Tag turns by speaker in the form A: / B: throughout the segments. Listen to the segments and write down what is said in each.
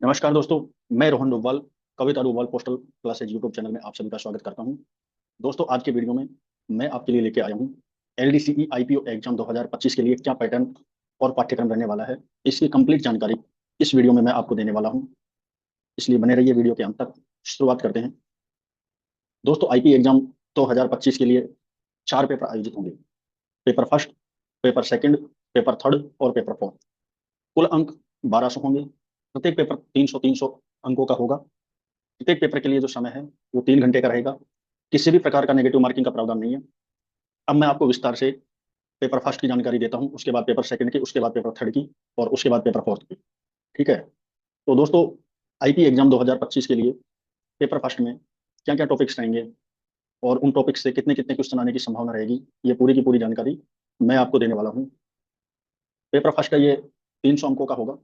A: नमस्कार दोस्तों। मैं Rohan Dobhal Kavita Dobhal postal classes YouTube channel में आप सभी का स्वागत करता हूं। दोस्तों, आज के वीडियो में मैं आपके लिए लेके आया हूं एलडीसीई आईपीओ एग्जाम 2025 के लिए क्या पैटर्न और पाठ्यक्रम रहने वाला है। इसकी कंप्लीट जानकारी इस वीडियो में मैं आपको देने वाला हूं, इसलिए बने रहिए वीडियो के अंत तक। शुरुआत करते हैं। दोस्तों, आईपी एग्जाम 2025 के लिए 4 पेपर आयोजित होंगे। Paper first, paper second, paper third और पेपर फोर्थ। कुल अंक 1200 होंगे। प्रत्येक पेपर 300 अंकों का होगा। प्रत्येक पेपर के लिए जो समय है वो 3 घंटे का रहेगा। किसी भी प्रकार का नेगेटिव मार्किंग का प्रावधान नहीं है। अब मैं आपको विस्तार से पेपर फर्स्ट की जानकारी देता हूँ, उसके बाद पेपर सेकंड की, उसके बाद पेपर थर्ड की और उसके बाद पेपर फोर्थ की। ठीक है। तो दोस्तों, आईपी एग्जाम 2025 के लिए पेपर फर्स्ट में क्या क्या टॉपिक्स रहेंगे और उन टॉपिक्स से कितने कितने क्वेश्चन आने की संभावना रहेगी, ये पूरी की पूरी जानकारी मैं आपको देने वाला हूँ। पेपर फर्स्ट का ये 300 अंकों का होगा।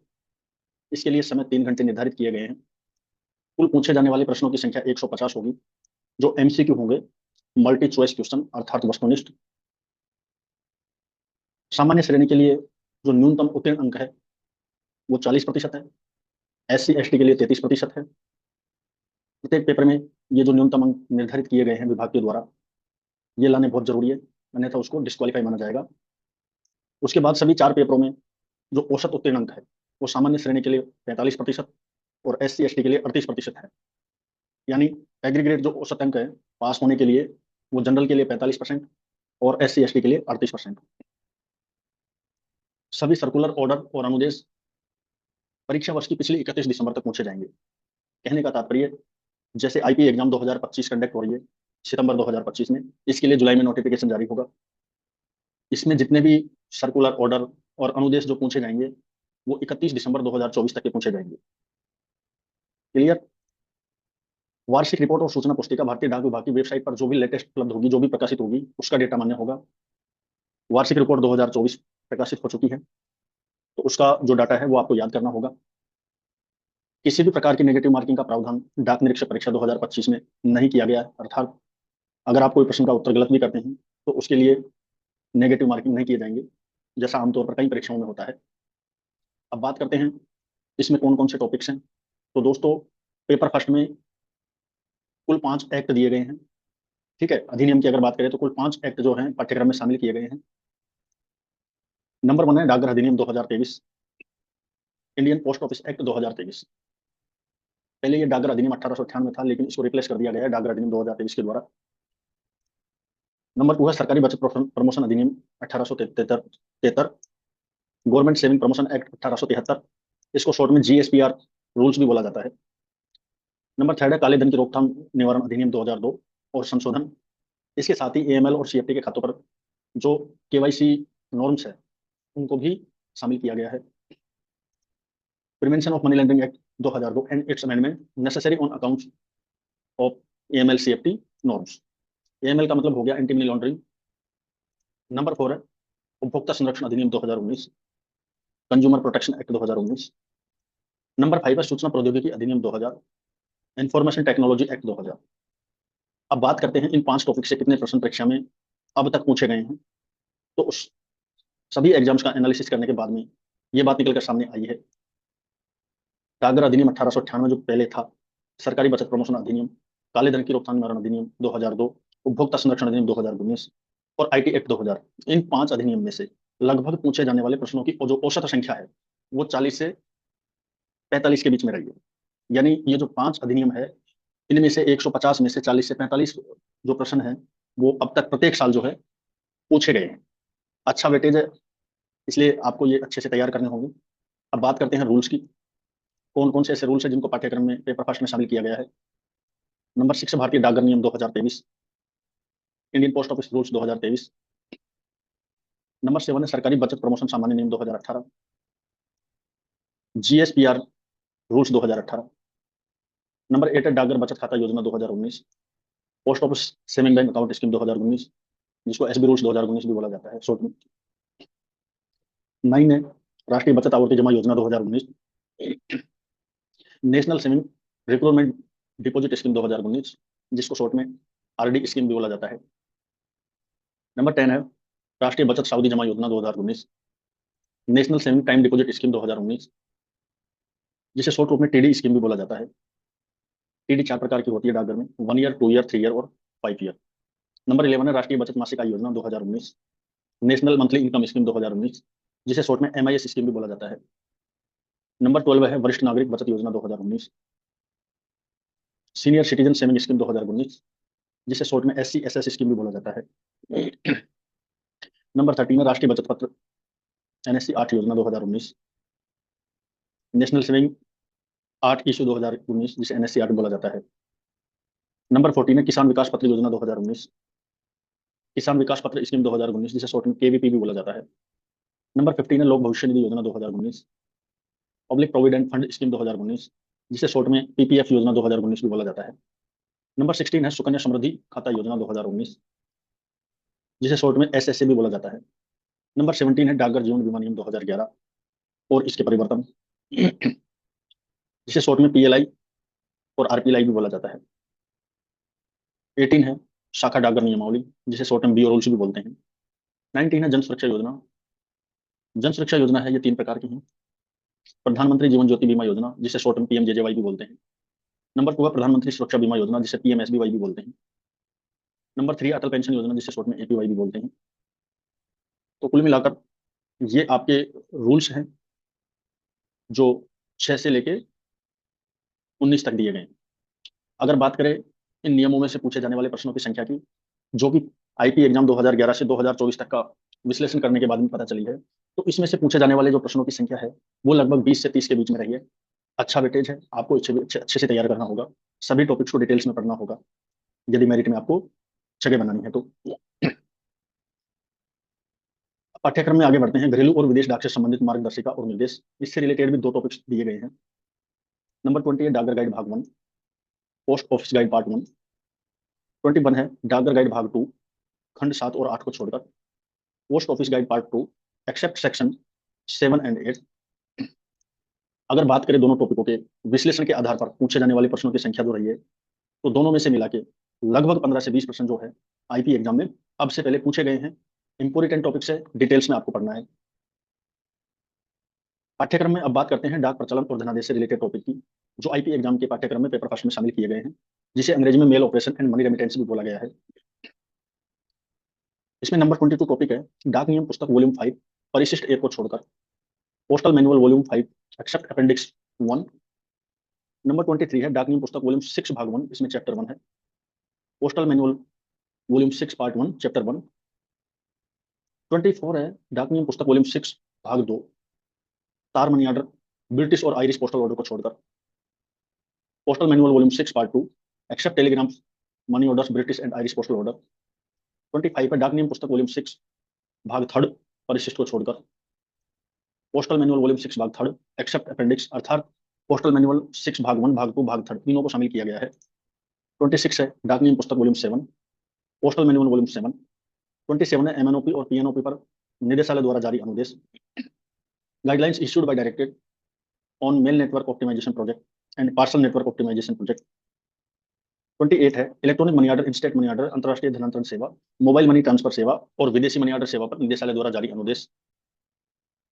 A: इसके लिए समय 3 घंटे निर्धारित किए गए हैं। कुल पूछे जाने वाले प्रश्नों की संख्या 150 होगी, जो एमसीक्यू होंगे, मल्टी चॉइस क्वेश्चन अर्थात वस्तुनिष्ठ। सामान्य श्रेणी के लिए जो न्यूनतम उत्तीर्ण अंक है वो 40% है। एससी एसटी के लिए 33% है। प्रत्येक पेपर में ये जो न्यूनतम अंक निर्धारित किए गए हैं विभाग के द्वारा, ये लाने बहुत जरूरी है, अन्यथा उसको डिस्क्वालीफाई माना जाएगा। उसके बाद सभी 4 पेपरों में जो औसत उत्तीर्ण अंक है वो सामान्य श्रेणी के लिए 45% और एससी एसटी के लिए 38% है। यानी एग्रीगेट जो औसत अंक है पास होने के लिए, वो जनरल के लिए 45% और एससी एसटी के लिए 38%। सभी सर्कुलर ऑर्डर और अनुदेश परीक्षा वर्ष की पिछली 31 दिसंबर तक पूछे जाएंगे। कहने का तात्पर्य, जैसे आईपी एग्जाम 2025 कंडक्ट हो रही है सितंबर 2025 में, इसके लिए जुलाई में नोटिफिकेशन जारी होगा। इसमें जितने भी सर्कुलर ऑर्डर और अनुदेश जो पूछे जाएंगे वो 31 दिसंबर 2024 तक के पूछे जाएंगे। क्लियर। वार्षिक रिपोर्ट और सूचना पुस्तिका भारतीय डाक विभाग की वेबसाइट पर जो भी लेटेस्ट उपलब्ध होगी, जो भी प्रकाशित होगी, उसका डेटा मान्य होगा। वार्षिक रिपोर्ट 2024 प्रकाशित हो चुकी है, तो उसका जो डाटा है वो आपको याद करना होगा। किसी भी प्रकार की नेगेटिव मार्किंग का प्रावधान डाक निरीक्षक परीक्षा 2025 में नहीं किया गया है। अर्थात अगर आप कोई प्रश्न का उत्तर गलत भी करते हैं तो उसके लिए नेगेटिव मार्किंग नहीं किए जाएंगे, जैसा आमतौर पर कई परीक्षाओं में होता है। अब बात करते हैं इसमें कौन कौन से टॉपिक्स हैं। तो दोस्तों, पेपर फर्स्ट में कुल 5 एक्ट दिए गए हैं। ठीक है। अधिनियम की अगर बात करें तो कुल 5 एक्ट जो हैं पाठ्यक्रम में शामिल किए गए हैं। नंबर 1 है डाकघर अधिनियम 2023, इंडियन पोस्ट ऑफिस एक्ट 2023। पहले ये डाकघर अधिनियम 1898 था, लेकिन इसको रिप्लेस कर दिया गया है डाकघर अधिनियम 2023 के द्वारा। नंबर 2 है सरकारी बचत प्रमोशन अधिनियम 1873, गवर्नमेंट सेविंग प्रमोशन एक्ट 1873। इसको शॉर्ट में जीएसपीआर रूल्स भी बोला जाता है। नंबर 3 है काले धन की रोकथाम निवारण अधिनियम 2002 और संशोधन। इसके साथ ही एएमएल और सीएफटी के खातों पर जो केवाईसी नॉर्म्स है उनको भी शामिल किया गया है। Prevention of money laundering act 2002 and its amendment necessary on accounts of AML CFT norms. AML का मतलब हो गया एंटी मनी लॉन्ड्रिंग। नंबर 4 है उपभोक्ता संरक्षण अधिनियम 2019, कंज्यूमर प्रोटेक्शन एक्ट 2019। नंबर 5 है सूचना प्रौद्योगिकी अधिनियम 2000, इंफॉर्मेशन टेक्नोलॉजी एक्ट 2000। अब बात करते हैं इन 5 टॉपिक से कितने प्रश्न परीक्षा में अब तक पूछे गए हैं। तो उस सभी एग्जाम्स का एनालिसिस करने के बाद में ये बात निकलकर सामने आई है। डाकघर अधिनियम 1898 जो पहले था, सरकारी बचत प्रमोशन अधिनियम, काले धन की रोकथाम निवारण अधिनियम 2002, उपभोक्ता संरक्षण अधिनियम 2019 और आईटी एक्ट 2000, इन 5 अधिनियम में से लगभग पूछे जाने वाले प्रश्नों की जो औसत संख्या है वो 40 से 45 के बीच में रही है। यानी ये जो 5 अधिनियम है, इनमें से 150 में से 40 से 45 जो प्रश्न है वो अब तक प्रत्येक साल जो है पूछे गए हैं। अच्छा वेटेज है, इसलिए आपको ये अच्छे से तैयार करने होंगे। अब बात करते हैं रूल्स की। कौन कौन से ऐसे रूल्स हैं जिनको पाठ्यक्रम में पेपर फर्स्ट में शामिल किया गया है। नंबर 6 भारतीय डाकघर नियम 2023, Indian post office rules 2023। Number 7 है सरकारी बचत प्रमोशन सामान्य नियम 2018, जीएसपीआर रूल्स 2018। नंबर 8 है डाकघर बचत खाता योजना 2019, post office saving bank account scheme 2019, जिसको एसबी रूल्स 2019 भी बोला जाता है शॉर्ट में। 9 है राष्ट्रीय बचत आवर्ती जमा योजना 2019, national saving recruitment deposit scheme 2019, जिसको शॉर्ट में आरडी स्कीम भी बोला जाता है। नंबर 10 है राष्ट्रीय बचत सावधि जमा योजना 2019, national saving time deposit scheme 2019, जिसे शॉर्ट रूप में टीडी स्कीम भी बोला जाता है। टीडी 4 प्रकार की होती है डाकघर में, 1 ईयर, 2 ईयर, 3 ईयर और 5 ईयर। नंबर 11 है राष्ट्रीय बचत मासिक आय योजना 2019, नेशनल मंथली इनकम स्कीम 2019, जिसे शॉर्ट में MIS स्कीम भी बोला जाता है। नंबर 12 है वरिष्ठ नागरिक बचत योजना 2019, सीनियर सिटीजन सेविंग स्कीम 2019, जिसे शॉर्ट में SC SS स्कीम भी बोला जाता है। नंबर 13 है राष्ट्रीय बचत पत्र NSC 8 योजना 2019, नेशनल सेविंग 8 इशू 2019, जिसे NSC 8 बोला जाता है। नंबर 14 है किसान विकास पत्र योजना 2019, किसान विकास पत्र स्कीम 2019, जिसे शॉर्ट में KVP भी बोला जाता है। नंबर 15 है लोक भविष्य निधि योजना 2019, पब्लिक प्रोविडेंट फंड स्कीम 2019, जिसे शॉर्ट में PPF योजना 2019 भी बोला जाता है। नंबर 16 है सुकन्या समृद्धि खाता योजना 2019, जिसे शॉर्ट में SSA भी बोला जाता है। नंबर 17 है डाकघर जीवन बीमा नियम 2011 और इसके परिवर्तन, जिसे शॉर्ट में PLI और RPLI भी बोला जाता है। 18 है शाखा डाकघर नियमावली, जिसे शॉर्ट में BO रूल्स भी बोलते हैं। 19 है जन सुरक्षा योजना। जन सुरक्षा योजना है ये 3 प्रकार की है। प्रधानमंत्री जीवन ज्योति बीमा योजना, जिसे शॉर्ट में PMJJY भी बोलते हैं। नंबर 2 है प्रधानमंत्री सुरक्षा बीमा योजना, जिसे PMSBY भी बोलते हैं। नंबर 3 अटल पेंशन योजना, जिसे शॉर्ट में APY भी बोलते हैं। तो कुल मिलाकर ये आपके रूल्स हैं जो 6 से लेके 19 तक दिए गए हैं। अगर बात करें इन नियमों में से पूछे जाने वाले प्रश्नों की संख्या की, जो कि IP एग्जाम 2011 से 2024 तक का विश्लेषण करने के बाद में पता चली है, तो इसमें से पूछे जाने वाले जो प्रश्नों की संख्या है वो लगभग 20 से 30 के बीच में रही है। अच्छा वेटेज है, आपको अच्छे से तैयार करना होगा, सभी टॉपिक्स को डिटेल्स में पढ़ना होगा यदि मेरिट में आपको जगह बनानी है तो। पाठ्यक्रम में आगे बढ़ते हैं। घरेलू और विदेश डाक से संबंधित मार्गदर्शिका और निर्देश, इससे रिलेटेड भी 2 टॉपिक्स दिए गए हैं। नंबर 20 है डाकघर गाइड भाग 1, पोस्ट ऑफिस गाइड पार्ट 1। 21 है डाकघर गाइड भाग 2, खंड 7 और 8 को छोड़कर, post office guide part 2 except section 7 and 8। अगर बात करें दोनों टॉपिकों के विश्लेषण के आधार पर पूछे जाने वाले प्रश्नों की संख्या जो रही है, तो दोनों में से मिला के लगभग 15 से 20% जो है IP एग्जाम में अब से पहले पूछे गए हैं। इंपोर्टेंट टॉपिक से डिटेल्स में आपको पढ़ना है। पाठ्यक्रम में अब बात करते हैं डाक प्रचलन और धनादेश से रिलेटेड टॉपिक की, जो IP एग्जाम के पाठ्यक्रम में पेपर फर्स्ट में शामिल किए गए हैं, जिसे अंग्रेजी में mail operation and money remittance भी बोला गया है। इसमें नंबर 22 टॉपिक है डाक नियम पुस्तक वॉल्यूम 5 परिशिष्ट 1 को छोड़कर, postal manual volume 5 except appendix 1। Number 23 है डाक नियम पुस्तक वॉल्यूम 6 भाग 1, इसमें चैप्टर 1 है, postal manual volume 6 part 1 chapter 1। 24 है डाक नियम पुस्तक वॉल्यूम 6 भाग 2 तार मनी ऑर्डर ब्रिटिश और आयरिश पोस्टल ऑर्डर को छोड़कर, postal manual volume 6 part 2 except telegram money orders British and Irish postal order. 25 है डाक नियम पुस्तक वॉल्यूम 6 भाग 3 परिशिष्ट को छोड़कर, पोस्टल मैनुअल वॉल्यूम 6 भाग 3 एक्सेप्ट अपेंडिक्स, अर्थात पोस्टल मैनुअल 6 भाग 1 भाग 2 भाग 3 तीनों को शामिल किया गया है। 26 है डाक नियम पुस्तक वॉल्यूम 7 पोस्टल मैनुअल वॉल्यूम 7। 27 है MNOP और PNOP पर निदेशालय द्वारा जारी अनुदेश, guidelines issued by directed on mail network optimisation project and parcel network optimisation project. 28 है electronic money order, instant money order, अंतरराष्ट्रीय धनांतरण सेवा, मोबाइल मनी ट्रांसफर सेवा और विदेशी मनी ऑर्डर सेवा पर निदेशालय द्वारा जारी अनुदेश,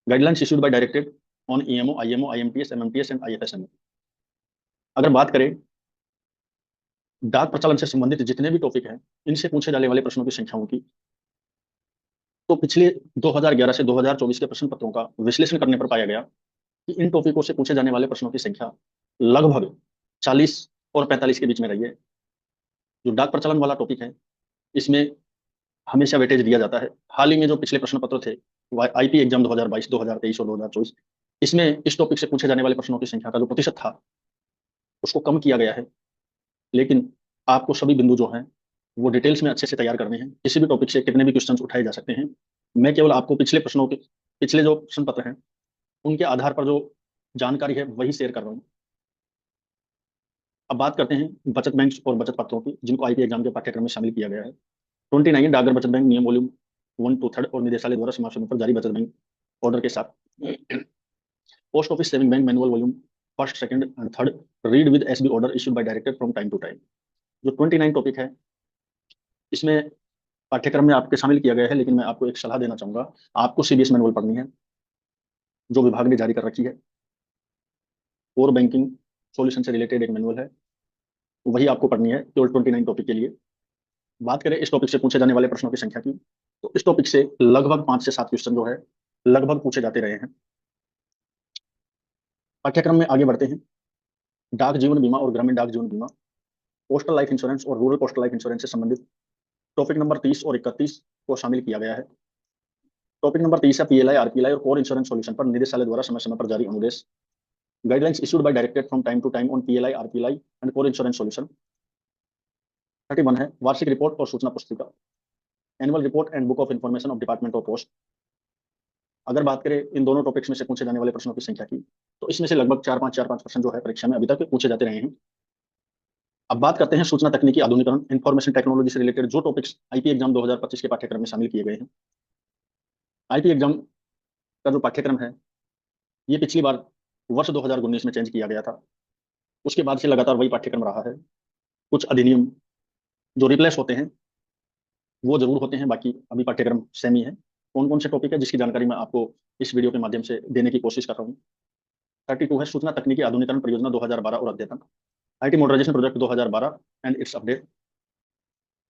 A: guidelines issued by directed on EMO, IMO, IMTS, MMTS and IFSME। अगर बात करें डाक प्रचलन से संबंधित जितने भी टॉपिक हैं, इनसे पूछे जाने वाले प्रश्नों की संख्याओं की, तो पिछले 2011 से 2024 के प्रश्न पत्रों का विश्लेषण करने पर पाया गया कि इन टॉपिकों से पूछे जाने वाले प्रश्नों की संख्या लगभग 40 और 45 के बीच में रही है। जो डाक प्रचलन वाला टॉपिक है, इसमें हमेशा वेटेज दिया जाता है। हाल ही में जो पिछले प्रश्न पत्र थे IP एग्जाम 2022, 2023 और 2024, इसमें इस टॉपिक से पूछे जाने वाले प्रश्नों की संख्या का जो प्रतिशत था उसको कम किया गया है। लेकिन आपको सभी बिंदु जो हैं वो डिटेल्स में अच्छे से तैयार करने हैं। किसी भी टॉपिक से कितने भी क्वेश्चंस उठाए जा सकते हैं। मैं केवल आपको पिछले प्रश्नों के पिछले जो प्रश्न पत्र हैं उनके आधार पर जो जानकारी है वही शेयर कर रहा हूँ। अब बात करते हैं बचत बैंक और बचत पत्रों की, जिनको IP एग्जाम के पाठ्यक्रम में शामिल किया गया है। 29 डाकघर बचत बैंक नियम वॉल्यूम 1 to 3 और निदेशालय द्वारा समाज पर जारी बचत बैंक ऑर्डर के साथ, post office saving bank manual volume 1st, 2nd and 3rd read with SB order issued by director from time to time. जो 29 टॉपिक है इसमें पाठ्यक्रम में आपके शामिल किया गया है, लेकिन मैं आपको एक सलाह देना चाहूंगा, आपको CBS मैनुअल पढ़नी है जो विभाग ने जारी कर रखी है। कोर बैंकिंग सॉल्यूशन से रिलेटेड एक मैनुअल है, वही आपको पढ़नी है केवल 29 टॉपिक के लिए। बात करें इस टॉपिक से पूछे जाने वाले प्रश्नों की संख्या की, तो इस टॉपिक से लगभग 5 से 7 क्वेश्चन जो है लगभग पूछे जाते रहे हैं। पाठ्यक्रम में आगे बढ़ते हैं। डाक जीवन बीमा और ग्रामीण डाक जीवन बीमा, पोस्टल लाइफ इंश्योरेंस और रूरल पोस्टल लाइफ इंश्योरेंस से संबंधित टॉपिक नंबर 30 और 31 को शामिल किया गया है। टॉपिक नंबर 30 है पीएलआई आरपीएलआई और कोर इंश्योरेंस सॉल्यूशन पर निदेशालय द्वारा समय समय पर जारी अनुदेश, guidelines issued by directed from time to time on PLI RPLI and core insurance solution. 31 है वार्षिक रिपोर्ट और सूचना पुस्तिका, annual report and book of information of department of post. अगर बात करें इन दोनों टॉपिक्स में से पूछे जाने वाले प्रश्नों की संख्या की, तो इसमें से लगभग 4-5 प्रश्न जो है परीक्षा में अभी तक पूछे जाते रहे हैं। अब बात करते हैं सूचना तकनीकी आधुनिकरण इंफॉर्मेशन टेक्नोलॉजी से रिलेटेड जो टॉपिक्स आईपी एग्जाम 2025 के पाठ्यक्रम में शामिल किए गए हैं। आईपी एग्जाम का जो पाठ्यक्रम है ये पिछली बार वर्ष 2019 में चेंज किया गया था, उसके बाद से लगातार वही पाठ्यक्रम रहा है। कुछ अधिनियम जो रिप्लेस होते हैं वो जरूर होते हैं, बाकी अभी पाठ्यक्रम सेम ही है। कौन कौन से टॉपिक है जिसकी जानकारी मैं आपको इस वीडियो के माध्यम से देने की कोशिश कर रहा हूँ। 32 है सूचना तकनीकी आधुनिकरण परियोजना 2012 और अद्यतन, IT modernisation project 2012 and its update.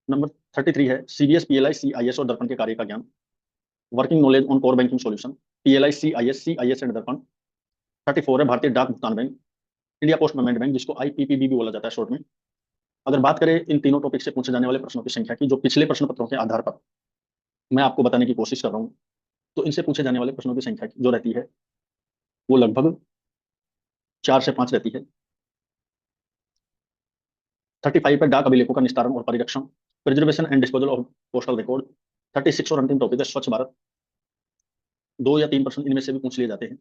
A: Number 33 है सीबीएस पीएलआई सीआईएस और दर्पण के कार्य का ज्ञान, working knowledge on core banking solution, PLI CIS and दर्पण। 34 है भारतीय डाक भुगतान bank, India post payment bank जिसको आईपीपीबी भी बोला जाता है शॉर्ट में। अगर बात करें इन तीनों टॉपिक से पूछे जाने वाले प्रश्नों की संख्या की, जो पिछले प्रश्न पत्रों के आधार पर मैं आपको बताने की कोशिश कर रहा हूँ, तो इनसे पूछे जाने वाले प्रश्नों की संख्या जो रहती है वो लगभग 4 से 5 रहती है। 35 पर डाक अभिलेखों का निस्तारण और परिरक्षण, preservation and disposal of postal record. 36 और अंतिम टॉपिक है स्वच्छ भारत। 2 या 3 प्रश्न इनमें से भी पूछ लिए जाते हैं।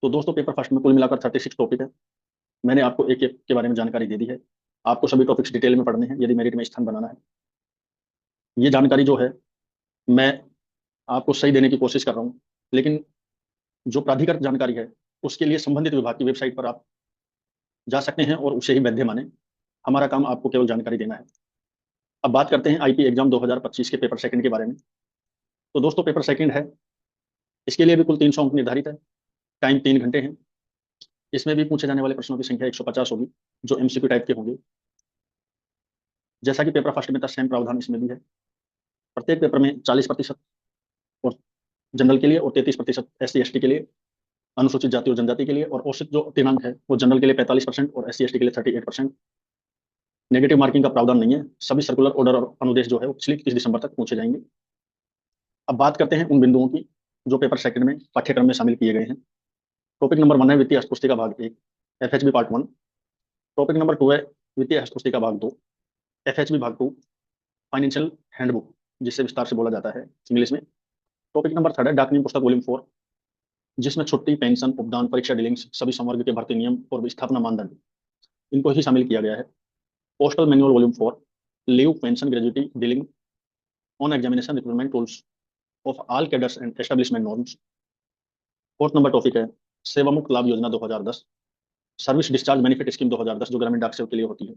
A: तो दोस्तों पेपर फर्स्ट में कुल मिलाकर 36 टॉपिक है। मैंने आपको एक एक के बारे में जानकारी दे दी है, आपको सभी टॉपिक्स डिटेल में पढ़ने हैं यदि मेरिट में स्थान बनाना है। ये जानकारी जो है मैं आपको सही देने की कोशिश कर रहा हूँ, लेकिन जो प्राधिकृत जानकारी है उसके लिए संबंधित विभाग की वेबसाइट पर आप जा सकते हैं और उसे ही वैध माने। हमारा काम आपको केवल जानकारी देना है। अब बात करते हैं आईपी एग्जाम 2025 के पेपर सेकंड के बारे में। तो दोस्तों पेपर सेकंड है, इसके लिए भी कुल 300 अंक निर्धारित है, टाइम 3 घंटे हैं। इसमें भी पूछे जाने वाले प्रश्नों की संख्या 150 होगी जो एमसीक्यू टाइप के होंगे। जैसा कि पेपर फर्स्ट में था सेम प्रावधान इसमें भी है। प्रत्येक पेपर में 40% और जनरल के लिए और 33% SC ST के लिए, अनुसूचित जाति और जनजाति के लिए, और औसत जो पूर्णांक है वो जनरल के लिए 45% और SC ST के लिए 38%। नेगेटिव मार्किंग का प्रावधान नहीं है। सभी सर्कुलर ऑर्डर और अनुदेश जो है वो पिछली 30 दिसंबर तक पूछे जाएंगे। अब बात करते हैं उन बिंदुओं की जो पेपर सेकंड में पाठ्यक्रम में शामिल किए गए हैं। टॉपिक नंबर 1 है वित्तीय हस्तपुस्तिका भाग 1 FHB पार्ट 1। टॉपिक नंबर 2 है वित्तीय हस्तपुस्तिका भाग 2 FHB भाग 2 फाइनेंशियल हैंडबुक, जिससे विस्तार से बोला जाता है इंग्लिश में। टॉपिक नंबर 3 है डाक नियम पुस्तक वॉल्यूम 4, जिसमें छुट्टी, पेंशन, उपदान, परीक्षा डीलिंग्स, सभी संवर्ग के भर्ती नियम और स्थापना मानदंड इनको ही शामिल किया गया है। Postal manual volume 4, leave, pension, gratuity, dealing on examination, recruitment tools of all cadres and establishment norms. Fourth number topic है सेवामुक्त लाभ योजना 2010, सर्विस डिस्चार्ज बेनिफिट स्कीम 2010 जो ग्रामीण डाक सेवक के लिए होती है।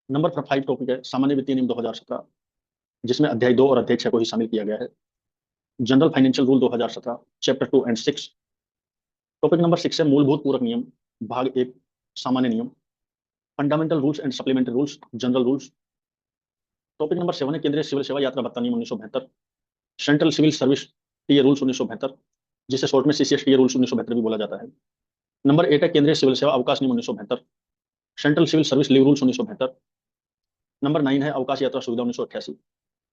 A: नंबर 5 टॉपिक है सामान्य वित्तीय नियम 2017, जिसमें अध्याय 2 और अध्याय 6 को ही शामिल किया गया है। General financial rule 2017 chapter 2 and 6। Topic number 6 है मूलभूत पूरक नियम भाग 1 सामान्य नियम, fundamental rules and supplementary rules general rules. Topic number 7 है केंद्रीय सिविल सेवा यात्रा भत्ता नियम 1972, central civil service TA rules 1972, जिसे शॉर्ट में CCS टीए रूल्स 1972 भी बोला जाता है। नंबर 8 है केंद्रीय सिविल सेवा अवकाश नियम 1972, central civil service leave rules 1972। Number 9 है अवकाश यात्रा सुविधा 1988,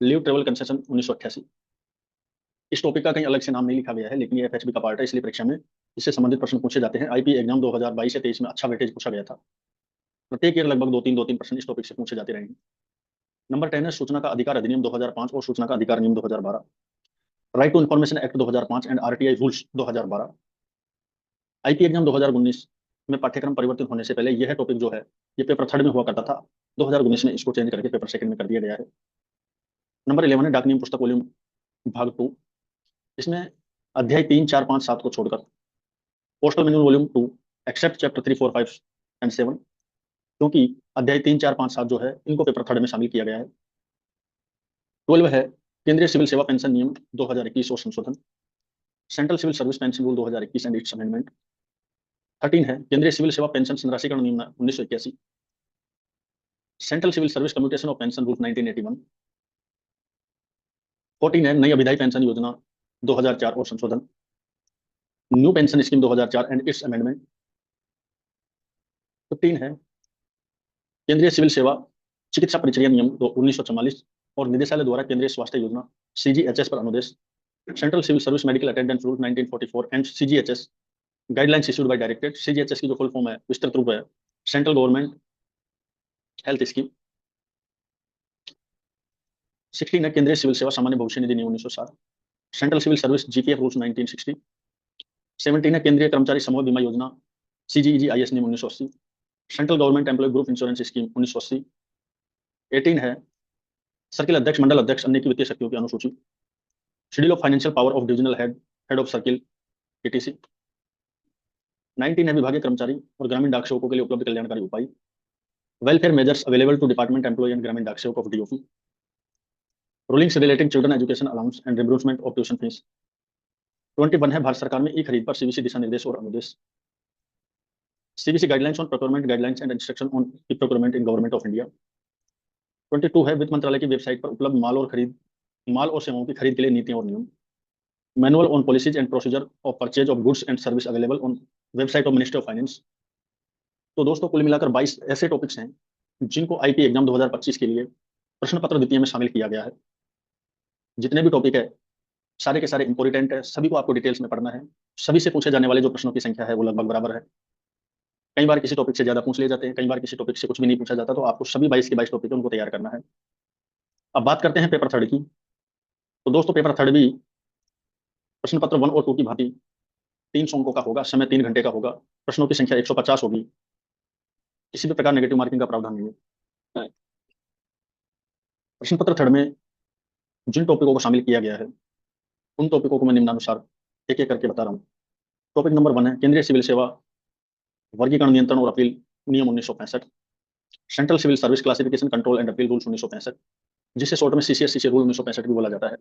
A: लीव ट्रेवल कंसेशन 1988। इस टॉपिक का कहीं अलग से नाम नहीं लिखा गया है, लेकिन ये FHB का पार्ट है, इसलिए परीक्षा में इससे संबंधित प्रश्न पूछे जाते हैं। आईपी एग्जाम 2022 से 23 में अच्छा वेटेज पूछा गया था। प्रत्येक ईयर लगभग 2-3 प्रश्न इस टॉपिक से पूछे जाते रहेंगे। नंबर 10 है सूचना का अधिकार अधिनियम 2005 और सूचना का अधिकार नियम 2012, right to information act 2005 and RTI rules 2012। IP exam 2019 में पाठ्यक्रम परिवर्तित होने से पहले यह टॉपिक जो है ये पेपर थर्ड में हुआ करता था, 2019 में इसको चेंज करके पेपर सेकंड में कर दिया गया है। नंबर 11 है डाक नियम पुस्तक वॉल्यूम भाग 2, इसमें अध्याय 3, 4, 5, 7 को छोड़कर postal manual volume 2 except chapter 3, 4, 5 and 7, क्योंकि अध्याय 3, 4, 5, 7 जो है इनको पेपर थर्ड में शामिल किया गया है। 12 है केंद्रीय सिविल सेवा पेंशन नियम 2021 और संशोधन, central civil service pension rule 2021 and its amendment. 13 है केंद्रीय सिविल सेवा पेंशन संराशीकरण नियम 1981, central civil service commutation of pension rule 1981। 14 है नई अभिदायी पेंशन योजना 2004 और संशोधन, new pension scheme 2004 and its amendment. 15 है केंद्रीय सिविल सेवा चिकित्सा परिचर्या नियम 1944 और निदेशालय द्वारा केंद्रीय स्वास्थ्य योजना CGHS पर अनुदेश, central civil service medical attendant rule 1944 and CGHS guidelines issued by directorate. CGHS की जो फुल फॉर्म है विस्तृत रूप है सेंट्रल गवर्नमेंट हेल्थ स्कीम। 16 है केंद्रीय सिविल सेवा सामान्य भविष्य निधि नियम 1960, central civil service GPF rules 1960। 17 है केंद्रीय कर्मचारी समूह बीमा योजना CGEGIS नियम 1980, central government employ group insurance scheme 1980। 18 है सर्किल अध्यक्ष मंडल अध्यक्ष अन्य की वित्तीय शक्तियों की अनुसूची, schedule of financial power of divisional head of circle ATC। 19 है विभागीय कर्मचारी और ग्रामीण डाक सेवकों के लिए उपलब्ध कल्याणकारी उपाय, welfare measures available to department employ and Gramin Dak Sevak of DOP, rulings relating children education allowance and reimbursement of tuition fees. 21 है भारत सरकार में ई खरीद पर CBC दिशा निर्देश और अनुदेश, CBC guidelines on procurement guidelines and instruction on e procurement in government of India. 22 है वित्त मंत्रालय की वेबसाइट पर उपलब्ध माल और सेवाओं की खरीद के लिए नीतियां और नियम, manual on policies and procedure of purchase of goods and service available on website of ministry of finance. तो दोस्तों कुल मिलाकर 22 ऐसे टॉपिक्स हैं जिनको IP एग्जाम 2025 के लिए प्रश्न पत्र द्वितीय में शामिल किया गया है। जितने भी टॉपिक है सारे के सारे इंपॉर्टेंट है, सभी को आपको डिटेल्स में पढ़ना है। सभी से पूछे जाने वाले जो प्रश्नों की संख्या है वो लगभग बराबर है। कई बार किसी टॉपिक से ज्यादा पूछ लिए जाते हैं, कई बार किसी टॉपिक से कुछ भी नहीं पूछा जाता, तो आपको सभी 22 के 22 टॉपिक है उनको तैयार करना है। अब बात करते हैं पेपर थर्ड की। तो दोस्तों पेपर थर्ड भी प्रश्न पत्र 1 और 2 की भांति 300 अंकों का होगा, समय 3 घंटे का होगा, प्रश्नों की संख्या 150 होगी, किसी भी प्रकार नेगेटिव मार्किंग का प्रावधान नहीं है। प्रश्न पत्र थर्ड में जिन टॉपिकों को शामिल किया गया है उन टॉपिकों को मैं निम्नानुसार एक एक करके बता रहा हूँ। टॉपिक नंबर 1 है केंद्रीय सिविल सेवा वर्गीकरण नियंत्रण और अपील नियम 1965, central civil service classification control and appeal rules 1965, जिसे शॉर्ट में CCSC रूल 1965 भी बोला जाता है।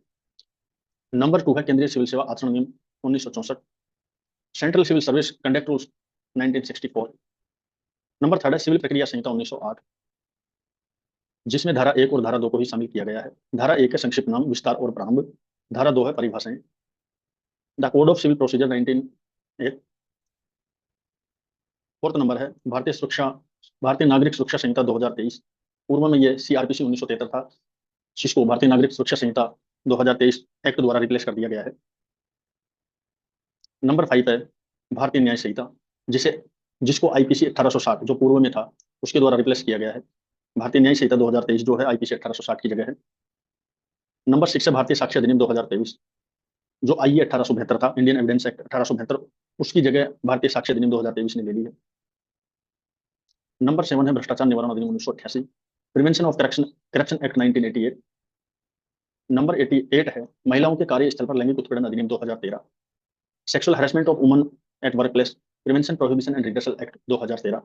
A: नंबर 2 है केंद्रीय सिविल सेवा आचरण नियम 1964, central civil service conduct rules 1964। Number 3 है सिविल प्रक्रिया संहिता 1908, जिसमें धारा 1 और धारा 2 को ही शामिल किया गया है। धारा 1 है संक्षिप्त नाम विस्तार और प्रारंभ, धारा 2 है परिभाषाएं। The code of civil procedure 1908। Fourth number है भारतीय नागरिक सुरक्षा संहिता 2023। पूर्व में ये CRPC 1973 था, जिसको भारतीय नागरिक सुरक्षा संहिता 2023 एक्ट द्वारा रिप्लेस कर दिया गया है। नंबर 5 है भारतीय न्याय संहिता, जिसको IPC 1860 जो पूर्व में था उसके द्वारा रिप्लेस किया गया है। भारतीय न्याय संहिता 2023 जो है IPC 1860 की जगह है। नंबर 6 है भारतीय साक्ष्य अधिनियम 2023, जो IE 1872 था, इंडियन एविडेंस एक्ट 1872, उसकी जगह भारतीय साक्ष्य अधिनियम 2023 ने ले ली है। नंबर 7 है भ्रष्टाचार निवारण अधिनियम 1988, prevention of corruption act 1988। Number 88 है महिलाओं के कार्यस्थल पर लैंगिक उत्पीड़न अधिनियम 2013, sexual harassment of woman at work place prevention prohibition and redressal act 2013।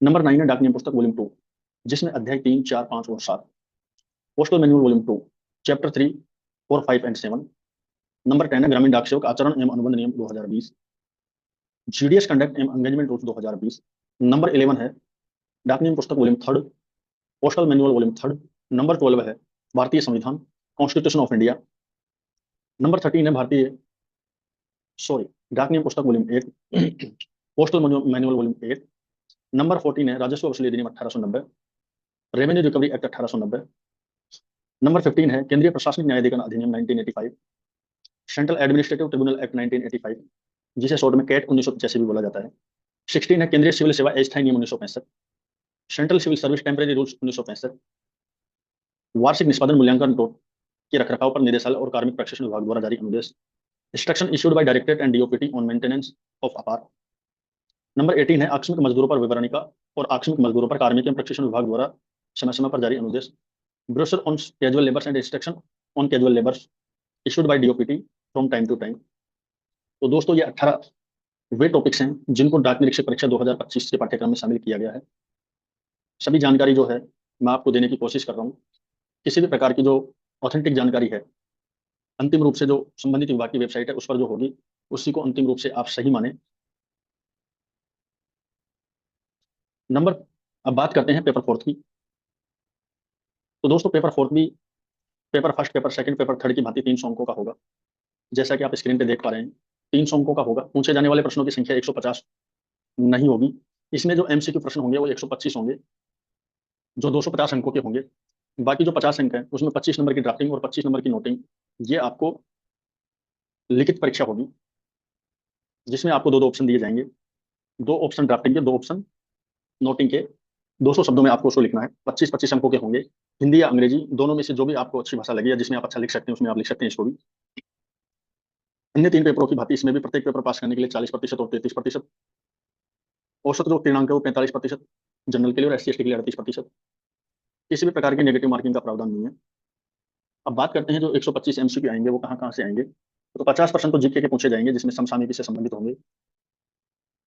A: Number 9 है डाक नियम पुस्तक वॉल्यूम 2, जिसमें अध्याय 3, 4, 5 और 7, postal manual volume 2 chapter 3, 4, 5 and 7। Number 10 है ग्रामीण डाक सेवक आचरण एवं अनुबंध नियम 2020, GDS कंडक्ट एवं एंगेजमेंट रूल्स 2020। नंबर 11 है डाक नियम पुस्तक volume 3, postal manual volume 3। Number 12 है भारतीय संविधान कॉन्स्टिट्यूशन ऑफ इंडिया। नंबर 13 है डाक नियम पुस्तक volume 8, postal manual volume 8। Number 14 है राजस्व वसूली अधिनियम 1890, रेवेन्यू रिकवरी एक्ट 1890। नंबर 15 है केंद्रीय प्रशासनिक न्यायाधिकरण अधिनियम 1985, सेंट्रल एडमिनिस्ट्रेटिव ट्रिब्यूनल एक्ट 1985, जिसे शॉर्ट में कैट 1985 भी बोला जाता है। 16 है केंद्रीय सिविल सेवा अस्थायी नियम 1965, central civil service temporary rules 1965, वार्षिक निष्पादन मूल्यांकन रिपोर्ट के रखरखाव पर निदेशालय और कार्मिक प्रशिक्षण विभाग द्वारा जारी अनुदेश, instruction issued by directorate and DOPT on maintenance of अपार। नंबर 18 है आकस्मिक मजदूरों पर विवरणिका और आकस्मिक मजदूरों पर कार्मिक एवं प्रशिक्षण विभाग द्वारा समय समय पर जारी अनुदेश, brochure on casual labours and instruction on casual labours issued by DOPT from time to time. तो दोस्तों ये 18 वे टॉपिक्स हैं जिनको डाक निरीक्षक परीक्षा 2025 के पाठ्यक्रम में शामिल किया गया है। सभी जानकारी जो है मैं आपको देने की कोशिश कर रहा हूँ। किसी भी प्रकार की जो ऑथेंटिक जानकारी है अंतिम रूप से जो संबंधित विभाग की वेबसाइट है उस पर जो होगी उसी को अंतिम रूप से आप सही माने। नंबर, अब बात करते हैं पेपर फोर्थ की। तो दोस्तों पेपर फोर्थ भी paper first, paper second, paper third की भांति 300 अंकों का होगा। जैसा कि आप स्क्रीन पे देख पा रहे हैं, 300 अंकों का होगा। पूछे जाने वाले प्रश्नों की संख्या 150 नहीं होगी। इसमें जो एमसीक्यू प्रश्न होंगे वो 125 होंगे, जो 250 अंकों के होंगे। बाकी जो 50 अंक है उसमें 25 नंबर की ड्राफ्टिंग और 25 नंबर की नोटिंग, ये आपको लिखित परीक्षा होगी, जिसमें आपको दो दो ऑप्शन दिए जाएंगे। दो ऑप्शन ड्राफ्टिंग के, दो ऑप्शन नोटिंग के। 200 शब्दों में आपको उसको लिखना है। 25-25 अंकों के होंगे। हिंदी या अंग्रेजी दोनों में से जो भी आपको अच्छी भाषा लगी या जिसमें आप अच्छा लिख सकते हैं उसमें आप लिख सकते हैं इसको भी। अन्य तीन पेपरों की भांति इसमें भी प्रत्येक पेपर पास करने के लिए 40% और 33%। औसत जो उत्तीर्णांक है वो 45%। जनरल के लिए और SC/ST के लिए 38%। किसी भी प्रकार की नेगेटिव मार्किंग का प्रावधान नहीं है। अब बात करते हैं जो 125 एमसीक्यू आएंगे वो कहाँ कहाँ से आएंगे। तो 50% तो जीके के पूछे जाएंगे, जिसमें समसामयिकी से संबंधित होंगे।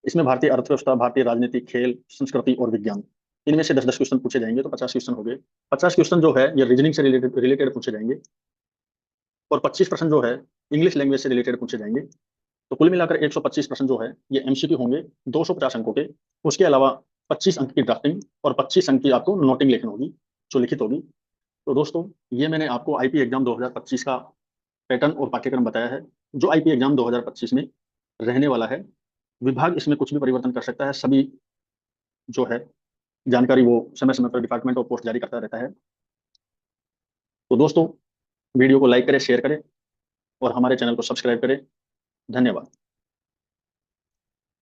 A: इसमें भारतीय अर्थव्यवस्था, भारतीय राजनीति, खेल, संस्कृति और विज्ञान, इनमें से 10-10 क्वेश्चन पूछे जाएंगे, तो 50 क्वेश्चन हो गए। 50 क्वेश्चन जो है ये रीजनिंग से रिलेटेड रिलेटेड पूछे जाएंगे, और 25% जो है इंग्लिश लैंग्वेज से रिलेटेड पूछे जाएंगे। तो कुल मिलाकर 125 प्रश्न जो है ये एमसीक्यू होंगे 250 अंकों के। उसके अलावा 25 अंक की ड्राफ्टिंग और 25 अंक की आपको नोटिंग लिखनी होगी, जो लिखित होगी। तो दोस्तों ये मैंने आपको आईपी एग्जाम 2025 का पैटर्न और पाठ्यक्रम बताया है, जो आईपी एग्जाम 2025 में रहने वाला है। विभाग इसमें कुछ भी परिवर्तन कर सकता है। सभी जो है जानकारी वो समय समय पर डिपार्टमेंट और पोस्ट जारी करता रहता है। तो दोस्तों वीडियो को लाइक करें, शेयर करें और हमारे चैनल को सब्सक्राइब करें। धन्यवाद।